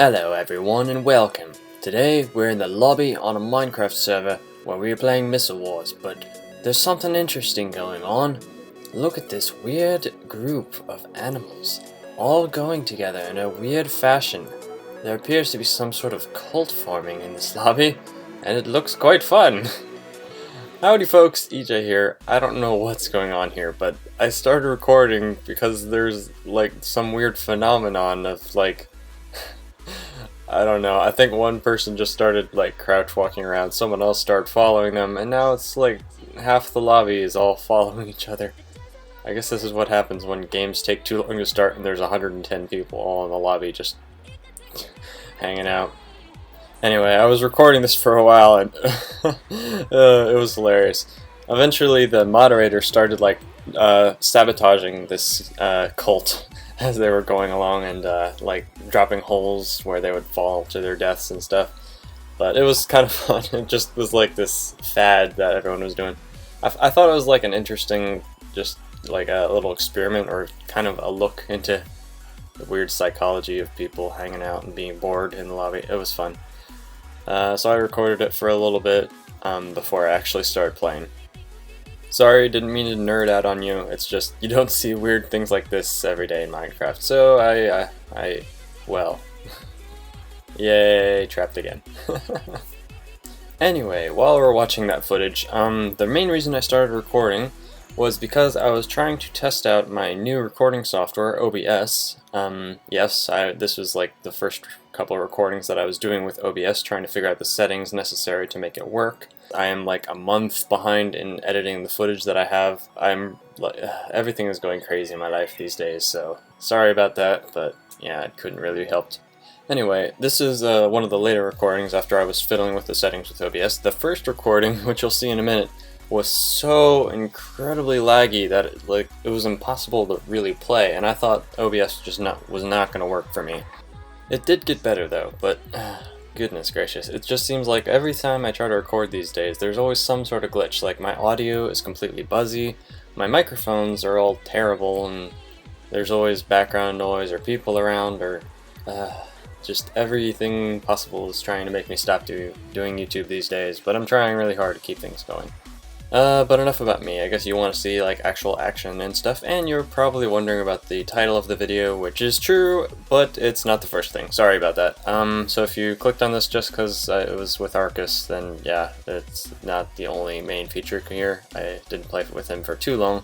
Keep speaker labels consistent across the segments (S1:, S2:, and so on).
S1: Hello everyone and welcome. Today we're in the lobby on a Minecraft server where we're playing Missile Wars, but there's something interesting going on. Look at this weird group of animals, all going together in a weird fashion. There appears to be some sort of cult forming in this lobby, and it looks quite fun. Howdy folks, EJ here. I don't know what's going on here, but I started recording because there's like some weird phenomenon of like I don't know, I think one person just started like crouch walking around, someone else started following them, and now it's like half the lobby is all following each other. I guess this is what happens when games take too long to start and there's 110 people all in the lobby just hanging out. Anyway, I was recording this for a while and it was hilarious. Eventually the moderator started like sabotaging this cult as they were going along and like dropping holes where they would fall to their deaths and stuff. But it was kind of fun. It just was like this fad that everyone was doing. I thought it was like an interesting, just like a little experiment or kind of a look into the weird psychology of people hanging out and being bored in the lobby. It was fun. So I recorded it for a little bit before I actually started playing. Sorry, didn't mean to nerd out on you, it's just you don't see weird things like this every day in Minecraft, so well, yay, trapped again. Anyway, while we're watching that footage, the main reason I started recording was because I was trying to test out my new recording software, OBS. Yes, this was like the first couple of recordings that I was doing with OBS, trying to figure out the settings necessary to make it work. I am like a month behind in editing the footage that I have. Everything is going crazy in my life these days, so sorry about that, but yeah, it couldn't really be helped. Anyway, this is one of the later recordings after I was fiddling with the settings with OBS. The first recording, which you'll see in a minute, was so incredibly laggy that it was impossible to really play, and I thought OBS was not going to work for me. It did get better though, but goodness gracious, it just seems like every time I try to record these days, there's always some sort of glitch. Like my audio is completely buzzy, my microphones are all terrible, and there's always background noise or people around, or just everything possible is trying to make me stop doing YouTube these days, but I'm trying really hard to keep things going. But enough about me. I guess you want to see like actual action and stuff, and you're probably wondering about the title of the video, which is true, but it's not the first thing. Sorry about that. So if you clicked on this just because it was with Arkas, then yeah, it's not the only main feature here. I didn't play with him for too long.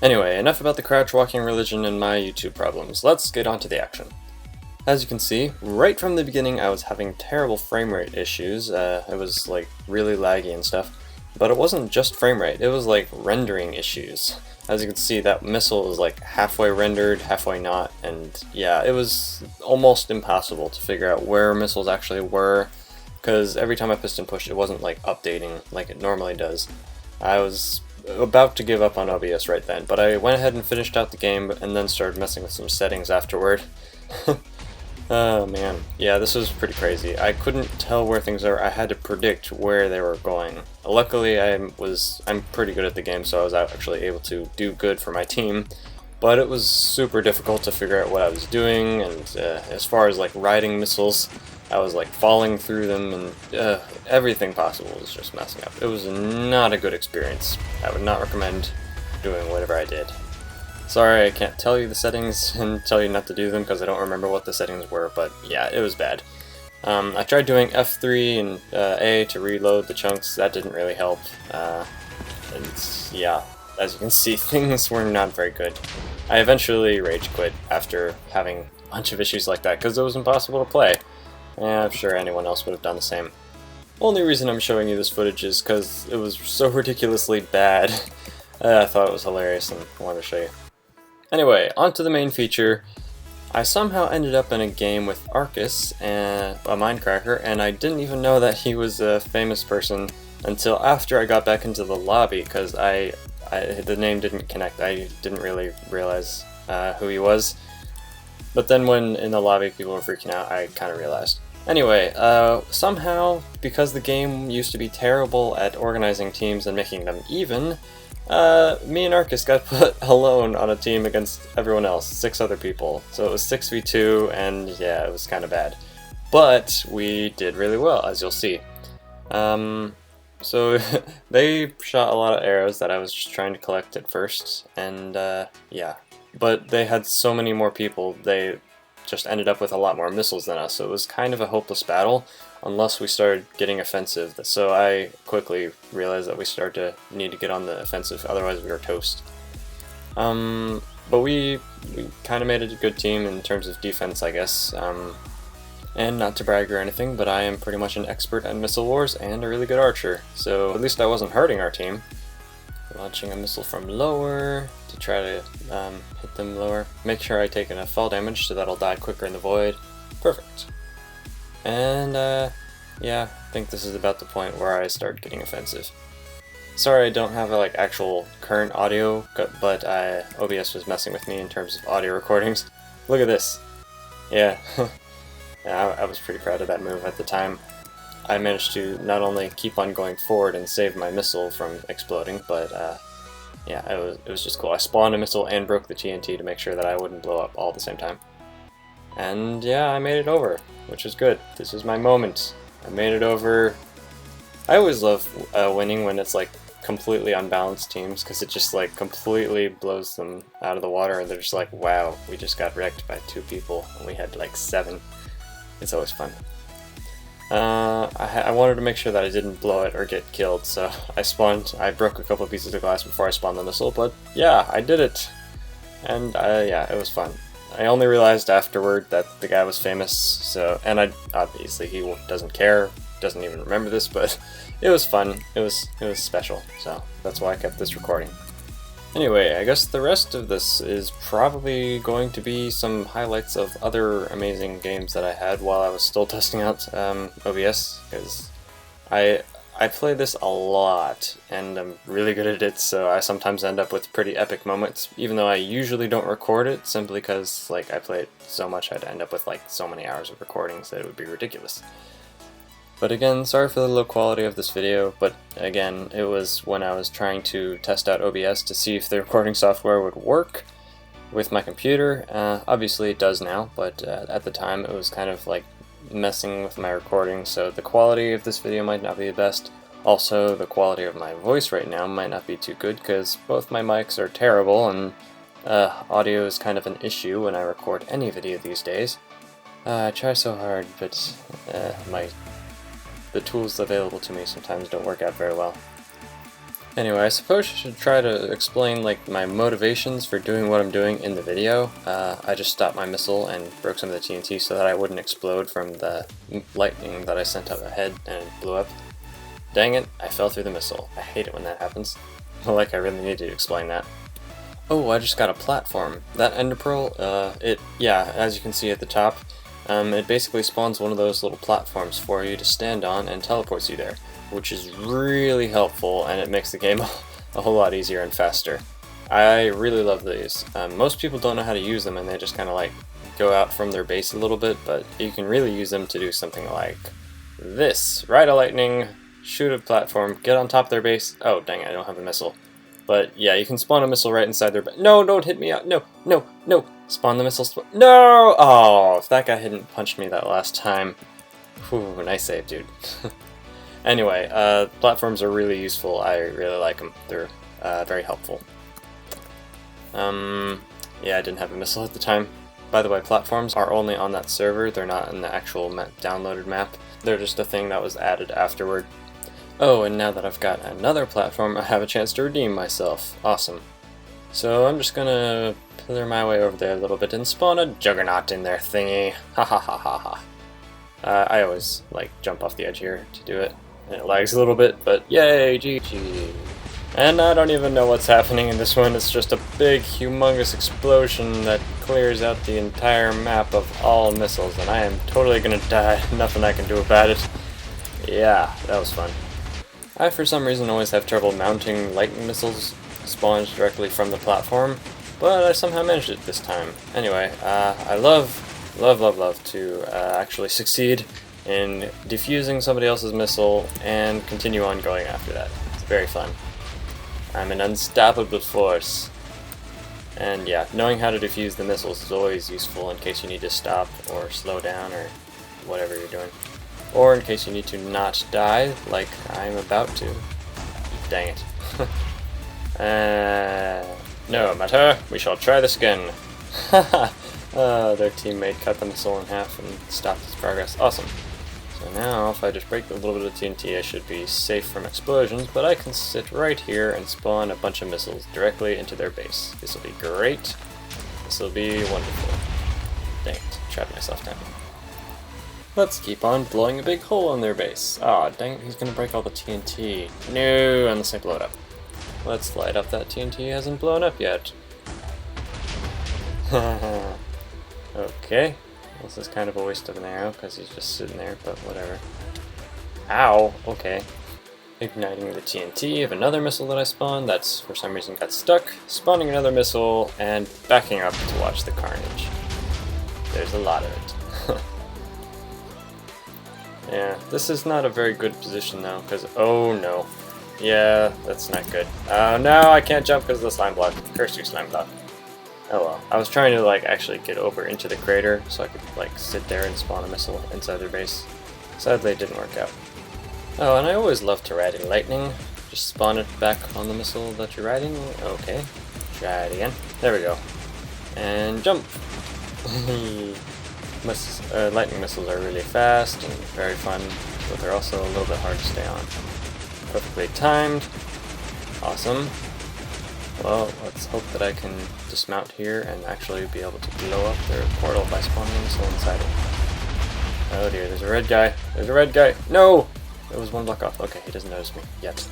S1: Anyway, enough about the crouch walking religion and my YouTube problems. Let's get on to the action. As you can see, right from the beginning I was having terrible frame rate issues. It was like really laggy and stuff. But it wasn't just frame rate, it was like rendering issues. As you can see, that missile was like halfway rendered, halfway not, and yeah, it was almost impossible to figure out where missiles actually were, because every time I piston pushed it wasn't like updating like it normally does. I was about to give up on OBS right then, but I went ahead and finished out the game and then started messing with some settings afterward. Oh man, yeah, this was pretty crazy. I couldn't tell where things are. I had to predict where they were going. Luckily, I'm pretty good at the game, so I was actually able to do good for my team. But it was super difficult to figure out what I was doing, and as far as like riding missiles, I was like falling through them, and everything possible was just messing up. It was not a good experience. I would not recommend doing whatever I did. Sorry, I can't tell you the settings and tell you not to do them because I don't remember what the settings were, but yeah, it was bad. I tried doing F3 and A to reload the chunks. That didn't really help. And yeah, as you can see, things were not very good. I eventually rage quit after having a bunch of issues like that because it was impossible to play. I'm sure anyone else would have done the same. Only reason I'm showing you this footage is because it was so ridiculously bad. I thought it was hilarious and I wanted to show you. Anyway, on to the main feature. I somehow ended up in a game with Arkas, a MindCracker, and I didn't even know that he was a famous person until after I got back into the lobby, because the name didn't connect. I didn't really realize who he was. But then when in the lobby people were freaking out, I kind of realized. Anyway, somehow, because the game used to be terrible at organizing teams and making them even, me and Arkas got put alone on a team against everyone else, 6 other people. So it was 6v2, and yeah, it was kind of bad. but we did really well, as you'll see. So they shot a lot of arrows that I was just trying to collect at first, and yeah. But they had so many more people, they just ended up with a lot more missiles than us, so it was kind of a hopeless battle unless we started getting offensive. So I quickly realized that we started to need to get on the offensive, otherwise we were toast. But we kind of made it a good team in terms of defense, I guess. And not to brag or anything, but I am pretty much an expert at missile wars and a really good archer, so at least I wasn't hurting our team. Launching a missile from lower to try to hit them lower. Make sure I take enough fall damage so that I'll die quicker in the void. Perfect. And yeah, I think this is about the point where I start getting offensive. Sorry I don't have a, actual current audio, but OBS was messing with me in terms of audio recordings. Look at this. Yeah. Yeah, I was pretty proud of that move at the time. I managed to not only keep on going forward and save my missile from exploding, but yeah, it was just cool. I spawned a missile and broke the TNT to make sure that I wouldn't blow up all at the same time. And yeah, I made it over, which is good. This is my moment. I made it over. I always love winning when it's completely unbalanced teams, because it just completely blows them out of the water and they're just like, wow, we just got wrecked by 2 people and we had 7. It's always fun. I wanted to make sure that I didn't blow it or get killed, so I broke a couple of pieces of glass before I spawned the missile, but yeah, I did it. And yeah, it was fun. I only realized afterward that the guy was famous, so, and obviously he doesn't care, doesn't even remember this, but it was fun, it was special, so that's why I kept this recording. Anyway, I guess the rest of this is probably going to be some highlights of other amazing games that I had while I was still testing out OBS, because I play this a lot, and I'm really good at it, so I sometimes end up with pretty epic moments, even though I usually don't record it, simply because I play it so much I'd end up with so many hours of recordings that it would be ridiculous. But again, sorry for the low quality of this video, but again, it was when I was trying to test out OBS to see if the recording software would work with my computer. Obviously it does now, but at the time it was kind of messing with my recording, so the quality of this video might not be the best. Also, the quality of my voice right now might not be too good, because both my mics are terrible, and audio is kind of an issue when I record any video these days. I try so hard, but the tools available to me sometimes don't work out very well. Anyway, I suppose I should try to explain my motivations for doing what I'm doing in the video. I just stopped my missile and broke some of the TNT so that I wouldn't explode from the lightning that I sent up ahead and it blew up. Dang it, I fell through the missile. I hate it when that happens. I really need to explain that. Oh, I just got a platform. That ender pearl, yeah, as you can see at the top, it basically spawns one of those little platforms for you to stand on and teleports you there, which is really helpful, and it makes the game a whole lot easier and faster. I really love these. Most people don't know how to use them, and they just kind of go out from their base a little bit, but you can really use them to do something like this. Ride a lightning, shoot a platform, get on top of their base. Oh, dang it, I don't have a missile. But yeah, you can spawn a missile right inside their base. No, don't hit me out. No, no, no. Spawn the missile. No! Oh, if that guy hadn't punched me that last time. Whew, nice save, dude. Anyway, platforms are really useful. I really like them. They're very helpful. Yeah, I didn't have a missile at the time. By the way, platforms are only on that server. They're not in the actual downloaded map. They're just a thing that was added afterward. Oh, and now that I've got another platform, I have a chance to redeem myself. Awesome. So I'm just gonna pillar my way over there a little bit and spawn a juggernaut in there thingy. Ha ha ha ha ha. I always jump off the edge here to do it. And it lags a little bit, but yay, GG. And I don't even know what's happening in this one. It's just a big, humongous explosion that clears out the entire map of all missiles, and I am totally gonna die. Nothing I can do about it. Yeah, that was fun. I, for some reason, always have trouble mounting lightning missiles spawned directly from the platform, but I somehow managed it this time. Anyway, I love to actually succeed in defusing somebody else's missile and continue on going after that. It's very fun. I'm an unstoppable force. And yeah, knowing how to defuse the missiles is always useful in case you need to stop or slow down or whatever you're doing. Or in case you need to not die, like I'm about to. Dang it. No matter, we shall try this again. Their teammate cut the missile in half and stopped its progress. Awesome. So now, if I just break a little bit of TNT, I should be safe from explosions, but I can sit right here and spawn a bunch of missiles directly into their base. This will be great. This will be wonderful. Dang it, trapped myself down. Let's keep on blowing a big hole in their base. Aw, dang it, he's gonna break all the TNT. No, unless I blow it up. Let's light up that TNT hasn't blown up yet. Okay. This is kind of a waste of an arrow because he's just sitting there, but whatever. Ow! Okay. Igniting the TNT of another missile that I spawned. That's for some reason got stuck. Spawning another missile and backing up to watch the carnage. There's a lot of it. Yeah, this is not a very good position though, because oh no. Yeah, that's not good. Oh no, I can't jump because of the slime block. Curse you, slime block. Oh well. I was trying to like actually get over into the crater so I could like sit there and spawn a missile inside their base. Sadly it didn't work out. Oh, and I always love to ride in lightning. Just spawn it back on the missile that you're riding. Okay. Try it again. There we go. And jump! Lightning missiles are really fast and very fun, but they're also a little bit hard to stay on. Perfectly timed. Awesome. Well, let's hope that I can dismount here and actually be able to blow up their portal by spawning a missile inside it. Oh dear, there's a red guy. There's a red guy. No! It was one block off. Okay, he doesn't notice me yet.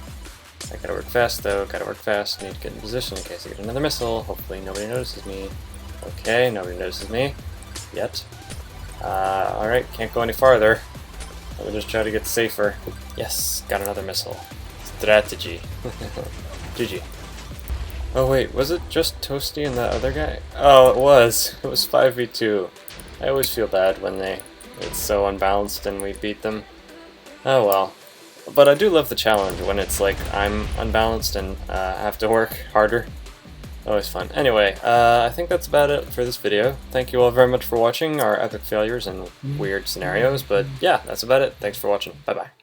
S1: I gotta work fast though, gotta work fast. Need to get in position in case I get another missile. Hopefully nobody notices me. Okay, nobody notices me. Yet. Alright, can't go any farther. Let me just try to get safer. Yes, got another missile. Strategy. GG. Oh wait, was it just Toasty and that other guy? Oh, it was. It was 5v2. I always feel bad when it's so unbalanced and we beat them. Oh well. But I do love the challenge when it's like I'm unbalanced and have to work harder. Always fun. Anyway, I think that's about it for this video. Thank you all very much for watching our epic failures and weird scenarios, but yeah, that's about it. Thanks for watching. Bye-bye.